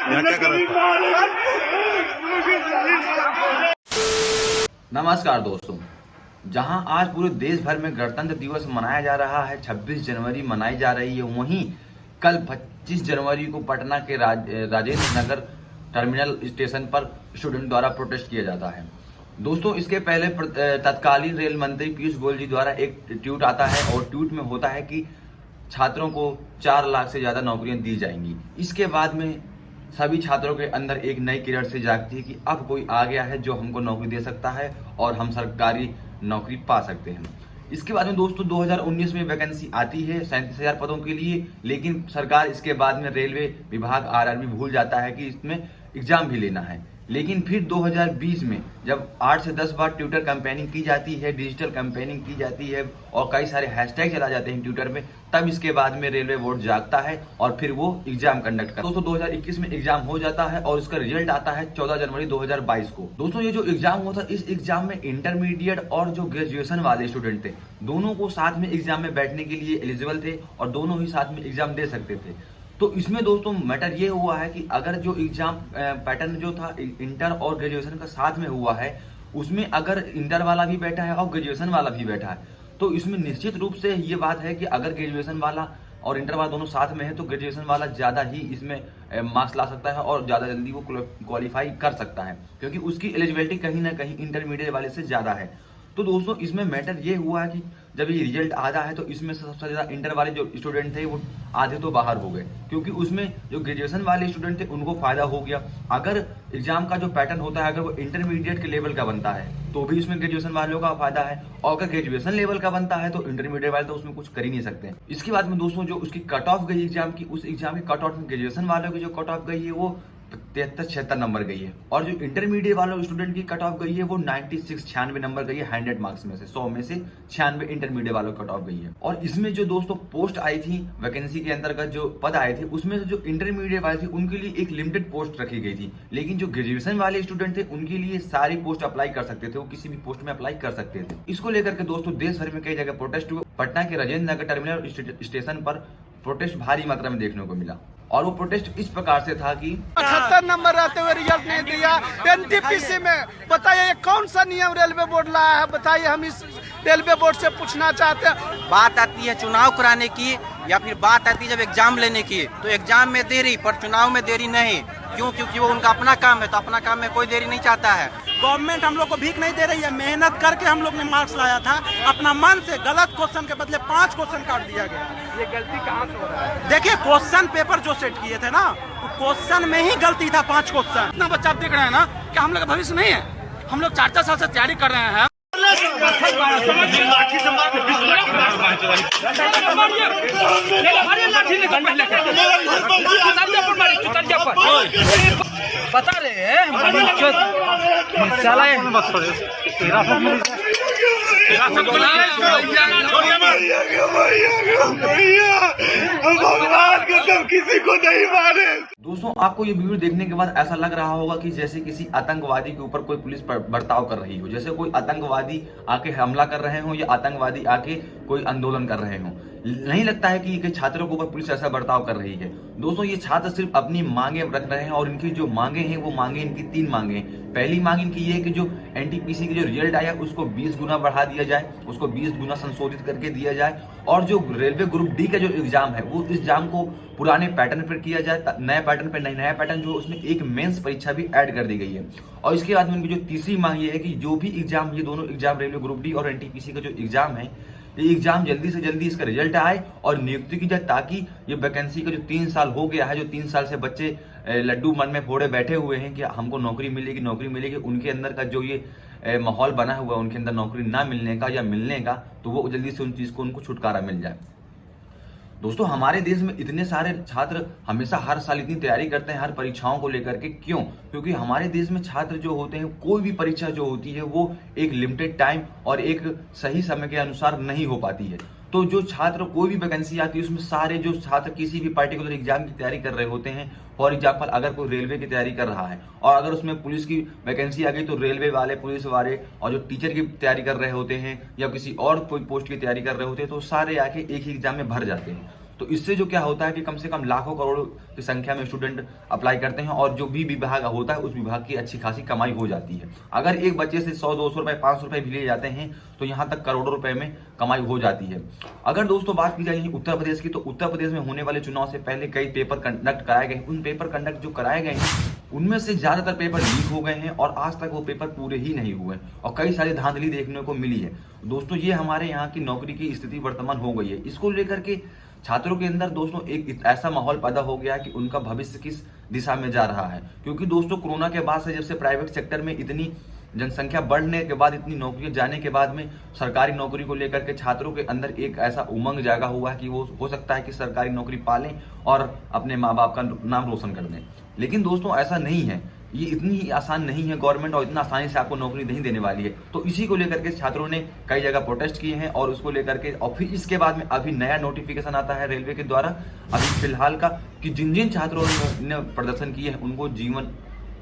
यहाँ क्या कर रहा था? नमस्कार दोस्तों, जहां आज पूरे देश भर में गणतंत्र दिवस मनाया जा रहा है, 26 जनवरी मनाई जा रही है, वहीं कल 25 जनवरी को पटना के राजेंद्र नगर टर्मिनल स्टेशन पर स्टूडेंट द्वारा प्रोटेस्ट किया जाता है। दोस्तों, इसके पहले तत्कालीन रेल मंत्री पीयूष गोयल जी द्वारा एक ट्वीट आता है और ट्वीट में होता है कि छात्रों को 4 लाख से ज्यादा नौकरियां दी जाएंगी। इसके बाद में सभी छात्रों के अंदर एक नई किरण से जागती है कि अब कोई आ गया है जो हमको नौकरी दे सकता है और हम सरकारी नौकरी पा सकते हैं। इसके बाद में दोस्तों 2019 में वैकेंसी आती है 37,000 पदों के लिए, लेकिन सरकार इसके बाद में रेलवे विभाग आरआरबी भूल जाता है कि इसमें एग्जाम भी लेना है। लेकिन फिर 2020 में जब 8 से 10 बार ट्विटर कैंपेनिंग की जाती है, डिजिटल कैंपेनिंग की जाती है और कई सारे हैशटैग चला जाते हैं ट्विटर में, तब इसके बाद में रेलवे बोर्ड जागता है और फिर वो एग्जाम कंडक्ट करता है। दोस्तों 2021 में एग्जाम हो जाता है और इसका रिजल्ट आता है 14 जनवरी 2022 को। दोस्तों ये जो एग्जाम हुआ था, इस एग्जाम में इंटरमीडिएट और जो ग्रेजुएशन वाले स्टूडेंट थे, दोनों को साथ में एग्जाम में बैठने के लिए एलिजिबल थे और दोनों ही साथ में एग्जाम दे सकते थे। तो इसमें दोस्तों मैटर ये हुआ है कि अगर जो एग्जाम पैटर्न जो था इंटर और ग्रेजुएशन का साथ में हुआ है, उसमें अगर इंटर वाला भी बैठा है और ग्रेजुएशन वाला भी बैठा है, तो इसमें निश्चित रूप से ये बात है कि अगर ग्रेजुएशन वाला और इंटर वाला दोनों साथ में है तो ग्रेजुएशन वाला ज्यादा ही इसमें मार्क्स ला सकता है और ज्यादा जल्दी वो क्वालिफाई कर सकता है, क्योंकि उसकी एलिजिबिलिटी कहीं ना कहीं इंटरमीडिएट वाले से ज्यादा है। तो दोस्तों इसमें मैटर ये हुआ है कि जब ये रिजल्ट आता है तो इसमें सबसे ज्यादा इंटर वाले जो स्टूडेंट थे वो आधे तो बाहर हो गए, क्योंकि उसमें जो ग्रेजुएशन वाले स्टूडेंट थे उनको फायदा हो गया। अगर एग्जाम का जो पैटर्न होता है अगर वो इंटरमीडिएट के लेवल का बनता है तो भी उसमें ग्रेजुएशन वालों का फायदा है, और अगर ग्रेजुएशन लेवल का बनता है तो इंटरमीडिएट वाले तो उसमें कुछ कर ही नहीं सकते। इसके बाद में दोस्तों जो उसकी कट ऑफ गई एग्जाम की, उस एग्जाम की कट ऑफ में ग्रेजुएशन वालों की जो कट ऑफ गई है वो 73-76 नंबर गई है, और जो इंटरमीडिएट वालों स्टूडेंट की कट ऑफ गई है वो 96 नंबर गई है। 100 मार्क्स में से 100 में से 96 इंटरमीडिएट वालों की कट ऑफ गई है। और इसमें जो दोस्तों पोस्ट आई थी वैकेंसी के अंतर्गत जो पद आए थे, उसमें से जो इंटरमीडिएट वाले थे उनके लिए एक लिमिटेड पोस्ट रखी गई थी, लेकिन जो ग्रेजुएशन वाले स्टूडेंट थे उनके लिए सारी पोस्ट अप्लाई कर सकते थे, वो किसी भी पोस्ट में अप्लाई कर सकते थे। इसको लेकर के दोस्तों देश भर में कई जगह प्रोटेस्ट हुए। पटना के राजेंद्र नगर टर्मिनल स्टेशन पर प्रोटेस्ट भारी मात्रा में देखने को मिला, और वो प्रोटेस्ट इस प्रकार से था कि 78 नंबर रहते हुए रिजल्ट नहीं दिया एनटीपीसी में। बताइए कौन सा नियम रेलवे बोर्ड लाया है? बताइए, हम इस रेलवे बोर्ड से पूछना चाहते हैं। बात आती है चुनाव कराने की या फिर बात आती है जब एग्जाम लेने की, तो एग्जाम में देरी पर चुनाव में देरी नहीं। क्यों? क्योंकि वो उनका अपना काम है, तो अपना काम में कोई देरी नहीं चाहता है। गवर्नमेंट हम लोग को भीख नहीं दे रही है, मेहनत करके हम लोग ने मार्क्स लाया था। अपना मन से गलत क्वेश्चन के बदले 5 क्वेश्चन काट दिया गया। ये गलती कहाँ से हो रहा है? देखिए क्वेश्चन पेपर जो सेट किए थे ना, क्वेश्चन में ही गलती था। 5 क्वेश्चन। इतना बच्चा आप देख रहे हैं ना कि हम लोग का भविष्य नहीं है। हम लोग 4-4 साल से तैयारी कर रहे हैं। बता रहे हैं भगवान कसम किसी को नहीं मारे। दोस्तों आपको ये वीडियो देखने के बाद ऐसा लग रहा होगा कि जैसे किसी आतंकवादी के ऊपर कोई पुलिस बर्ताव कर रही हो, जैसे कोई आतंकवादी आके हमला कर रहे हो या आतंकवादी आके कोई आंदोलन कर रहे हो। नहीं लगता है कि ये छात्रों के ऊपर पुलिस ऐसा बर्ताव कर रही है। दोस्तों ये छात्र सिर्फ अपनी मांगे रख रहे हैं, और इनकी जो मांगे हैं वो मांगे इनकी 3 मांगे हैं। पहली मांग इनकी ये है कि जो एनटीपीसी की जो रिजल्ट आया उसको 20 गुना बढ़ा दिया जाए, उसको 20 गुना संशोधित करके दिया जाए, और जो रेलवे ग्रुप डी का जो एग्जाम है वो एग्जाम को पुराने पैटर्न पर किया जाए, नए पैटर्न पर नया पैटर्न जो उसमें एक मेंस परीक्षा भी ऐड कर दी गई है। और इसके बाद में उनकी जो तीसरी मांग ये है कि जो भी एग्जाम, ये दोनों एग्जाम रेलवे ग्रुप डी और एनटीपीसी का जो एग्जाम है, ये एग्जाम जल्दी से जल्दी इसका रिजल्ट आए और नियुक्ति की जाए, ताकि ये वैकेंसी का जो 3 साल हो गया है, जो 3 साल से बच्चे लड्डू मन में फोड़े बैठे हुए हैं कि हमको नौकरी मिलेगी, उनके अंदर का जो ये माहौल बना हुआ है, उनके अंदर नौकरी ना मिलने का या मिलने का, तो वो जल्दी से उन चीज को उनको छुटकारा मिल जाए। दोस्तों हमारे देश में इतने सारे छात्र हमेशा हर साल इतनी तैयारी करते हैं हर परीक्षाओं को लेकर के, क्यों? क्योंकि हमारे देश में छात्र जो होते हैं, कोई भी परीक्षा जो होती है वो एक लिमिटेड टाइम और एक सही समय के अनुसार नहीं हो पाती है। तो जो छात्र कोई भी वैकेंसी आती है उसमें सारे जो छात्र किसी भी पर्टिकुलर एग्जाम की तैयारी कर रहे होते हैं, फॉर एग्जाम्पल अगर कोई रेलवे की तैयारी कर रहा है और अगर उसमें पुलिस की वैकेंसी आ गई तो रेलवे वाले, पुलिस वाले और जो टीचर की तैयारी कर रहे होते हैं या किसी और कोई पोस्ट की तैयारी कर रहे होते हैं तो सारे आके एक ही एग्जाम में भर जाते हैं। तो इससे जो क्या होता है कि कम से कम लाखों करोड़ों की संख्या में स्टूडेंट अप्लाई करते हैं और जो भी विभाग होता है उस विभाग की अच्छी खासी कमाई हो जाती है। अगर एक बच्चे से 100-200 रुपए 500 रुपए भी ले जाते हैं तो यहाँ तक करोड़ों रुपए में कमाई हो जाती है। अगर दोस्तों बात की जाए उत्तर प्रदेश की, तो उत्तर प्रदेश में होने वाले चुनाव से पहले कई पेपर कंडक्ट कराए गए। उन पेपर कंडक्ट जो कराए गए हैं उनमें से ज्यादातर पेपर लीक हो गए हैं और आज तक वो पेपर पूरे ही नहीं हुए और कई सारी धांधली देखने को मिली है। दोस्तों ये हमारे यहाँ की नौकरी की स्थिति वर्तमान हो गई है। इसको लेकर के छात्रों के अंदर दोस्तों एक ऐसा माहौल पैदा हो गया कि उनका भविष्य किस दिशा में जा रहा है, क्योंकि दोस्तों कोरोना के बाद से जब से प्राइवेट सेक्टर में इतनी जनसंख्या बढ़ने के बाद, इतनी नौकरियां जाने के बाद में सरकारी नौकरी को लेकर के छात्रों के अंदर एक ऐसा उमंग जागा हुआ है कि वो हो सकता है कि सरकारी नौकरी पालें और अपने माँ बाप का नाम रोशन कर दें। लेकिन दोस्तों ऐसा नहीं है, ये इतनी ही आसान नहीं है गवर्नमेंट और इतना आसानी से आपको नौकरी नहीं देने वाली है। तो इसी को लेकर के छात्रों ने कई जगह प्रोटेस्ट किए हैं और उसको लेकर के और फिर इसके बाद में अभी नया नोटिफिकेशन आता है रेलवे के द्वारा अभी फिलहाल का कि जिन जिन छात्रों ने प्रदर्शन किए हैं उनको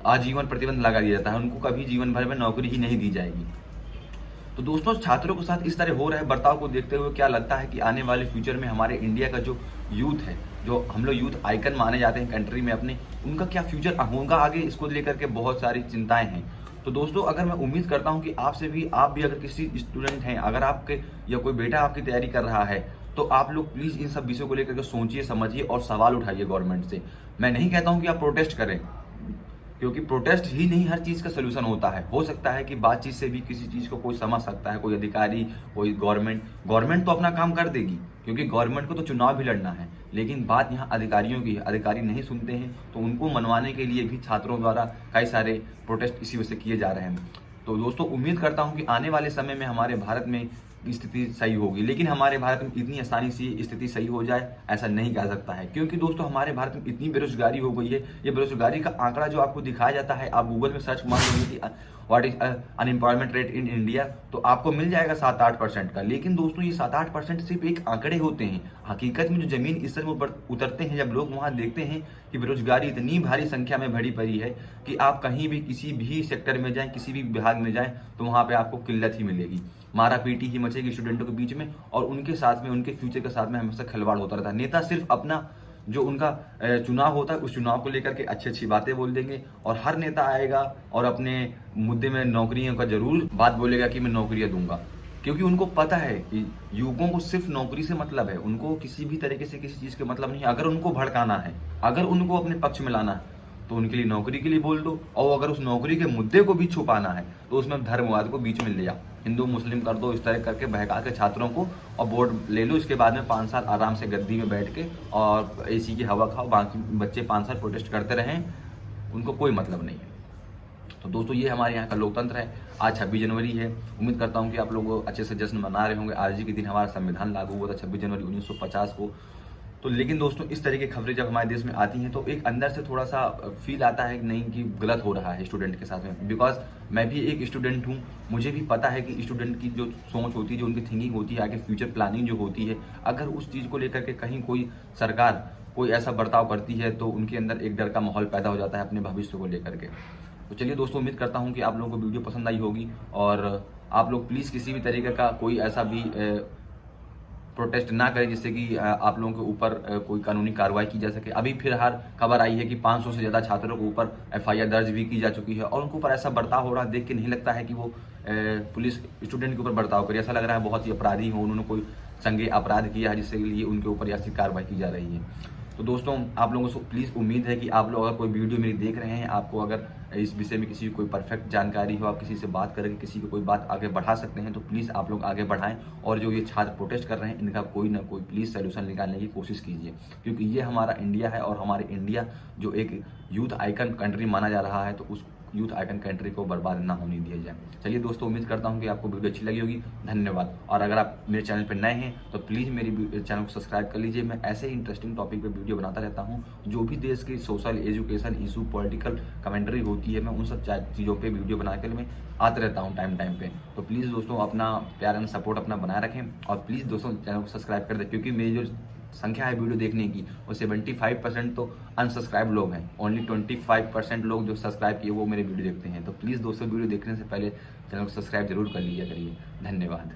आजीवन प्रतिबंध लगा दिया जाता है, उनको कभी जीवन भर में नौकरी ही नहीं दी जाएगी। तो दोस्तों छात्रों के साथ इस तरह हो रहे बर्ताव को देखते हुए क्या लगता है कि आने वाले फ्यूचर में हमारे इंडिया का जो यूथ है, जो हम लोग यूथ आइकन माने जाते हैं कंट्री में अपने, उनका क्या फ्यूचर होगा आगे, इसको लेकर के बहुत सारी चिंताएं हैं। तो दोस्तों अगर मैं उम्मीद करता हूं कि आप भी अगर किसी स्टूडेंट हैं, अगर आपके या कोई बेटा आपकी तैयारी कर रहा है तो आप लोग प्लीज इन सब विषयों को लेकर के सोचिए, समझिए और सवाल उठाइए गवर्नमेंट से। मैं नहीं कहता हूं कि आप प्रोटेस्ट करें, क्योंकि प्रोटेस्ट ही नहीं हर चीज का सोल्यूशन होता है। हो सकता है कि बातचीत से भी किसी चीज को कोई समझ सकता है, कोई अधिकारी, कोई गवर्नमेंट तो अपना काम कर देगी, क्योंकि गवर्नमेंट को तो चुनाव भी लड़ना है। लेकिन बात यहाँ अधिकारियों की है, अधिकारी नहीं सुनते हैं तो उनको मनवाने के लिए भी छात्रों द्वारा कई सारे प्रोटेस्ट इसी वजह से किए जा रहे हैं। तो दोस्तों उम्मीद करता हूँ कि आने वाले समय में हमारे भारत में स्थिति सही होगी, लेकिन हमारे भारत में इतनी आसानी से स्थिति सही हो जाए ऐसा नहीं कह सकता है, क्योंकि दोस्तों हमारे भारत में इतनी बेरोजगारी हो गई है। ये बेरोजगारी का आंकड़ा जो आपको दिखाया जाता है, आप गूगल में सर्च मार लेंगे कि what is unemployment rate in India, तो आपको मिल जाएगा 7-8% का। लेकिन दोस्तों ये 7-8% सिर्फ एक आंकड़े होते हैं। हकीकत में जो जमीन स्तर में उतरते हैं, जब लोग वहां देखते हैं कि बेरोजगारी इतनी भारी संख्या में भरी पड़ी है कि आप कहीं भी किसी भी सेक्टर में जाएं, किसी भी विभाग में जाएं तो वहां पे आपको किल्लत ही मिलेगी, मारा पीटी ही मचेगी स्टूडेंटों के बीच में और उनके साथ में, उनके फ्यूचर के साथ में हमेशा खिलवाड़ होता रहता है। नेता सिर्फ अपना जो उनका चुनाव होता है उस चुनाव को लेकर के अच्छी अच्छी बातें बोल देंगे और हर नेता आएगा और अपने मुद्दे में नौकरियों का जरूर बात बोलेगा कि मैं नौकरियां दूंगा, क्योंकि उनको पता है कि युवकों को सिर्फ नौकरी से मतलब है, उनको किसी भी तरीके से किसी चीज के मतलब नहीं। अगर उनको भड़काना है, अगर उनको अपने पक्ष में लाना है तो उनके लिए नौकरी के लिए बोल दो, और अगर उस नौकरी के मुद्दे को भी छुपाना है तो उसमें धर्मवाद को बीच में ले आओ, हिंदू मुस्लिम कर दो, इस तरह करके बहका के छात्रों को और वोट ले लो। इसके बाद में 5 साल आराम से गद्दी में बैठ के और एसी की हवा खाओ, बाकी बच्चे 5 साल प्रोटेस्ट करते रहें, उनको कोई मतलब नहीं है। तो दोस्तों ये हमारे यहाँ का लोकतंत्र है। आज 26 जनवरी है, उम्मीद करता हूँ कि आप लोग अच्छे से जश्न मना रहे होंगे। आज ही के दिन हमारा संविधान लागू हुआ था 26 जनवरी 1950 को। तो लेकिन दोस्तों इस तरह की खबरें जब हमारे देश में आती हैं तो एक अंदर से थोड़ा सा फील आता है कि नहीं कि गलत हो रहा है स्टूडेंट के साथ में, बिकॉज मैं भी एक स्टूडेंट हूँ, मुझे भी पता है कि स्टूडेंट की जो सोच होती है, जो उनकी थिंकिंग होती है, आगे फ्यूचर प्लानिंग जो होती है, अगर उस चीज़ को लेकर के कहीं कोई सरकार कोई ऐसा बर्ताव करती है तो उनके अंदर एक डर का माहौल पैदा हो जाता है अपने भविष्य को लेकर के। तो चलिए दोस्तों, उम्मीद करता हूँ कि आप लोगों को वीडियो पसंद आई होगी और आप लोग प्लीज़ किसी भी तरीके का कोई ऐसा भी प्रोटेस्ट ना करें जिससे कि आप लोगों के ऊपर कोई कानूनी कार्रवाई की जा सके। अभी फिर हर खबर आई है कि 500 से ज़्यादा छात्रों के ऊपर FIR दर्ज भी की जा चुकी है और उनके ऊपर ऐसा बर्ताव हो रहा है, देख के नहीं लगता है कि वो पुलिस स्टूडेंट के ऊपर बर्ताव करे। ऐसा लग रहा है बहुत ही अपराधी हो, उन्होंने कोई संज्ञेय अपराध किया है जिसके लिए उनके ऊपर ऐसी कार्रवाई की जा रही है। तो दोस्तों आप लोगों से प्लीज़ उम्मीद है कि आप लोग अगर कोई वीडियो मेरी देख रहे हैं, आपको अगर इस विषय में किसी की कोई परफेक्ट जानकारी हो, आप किसी से बात करके किसी की कोई बात आगे बढ़ा सकते हैं तो प्लीज़ आप लोग आगे बढ़ाएं। और जो ये छात्र प्रोटेस्ट कर रहे हैं इनका कोई ना कोई प्लीज़ सोल्यूशन निकालने की कोशिश कीजिए, क्योंकि ये हमारा इंडिया है और हमारे इंडिया जो एक यूथ आइकन कंट्री माना जा रहा है तो उस यूथ आइकन कंट्री को बर्बाद ना होने दिया जाए। चलिए दोस्तों, उम्मीद करता हूं कि आपको वीडियो अच्छी लगी होगी। धन्यवाद। और अगर आप मेरे चैनल पर नए हैं तो प्लीज़ मेरी चैनल को सब्सक्राइब कर लीजिए। मैं ऐसे ही इंटरेस्टिंग टॉपिक पे वीडियो बनाता रहता हूं, जो भी देश की social, education issue, political commentary होती है, मैं उन सब चीज़ों पर वीडियो बनाकर मैं आते रहता हूँ टाइम पे। तो प्लीज़ दोस्तों अपना प्यार एंड सपोर्ट अपना बनाए रखें और प्लीज़ दोस्तों चैनल को सब्सक्राइब कर दें, क्योंकि मेरी जो संख्या है वीडियो देखने की वो 75% तो अनसब्सक्राइब लोग हैं, ओनली 25% लोग जो सब्सक्राइब किए वो मेरे वीडियो देखते हैं। तो प्लीज़ दोस्तों वीडियो देखने से पहले चैनल को सब्सक्राइब जरूर कर लीजिए करिए। धन्यवाद।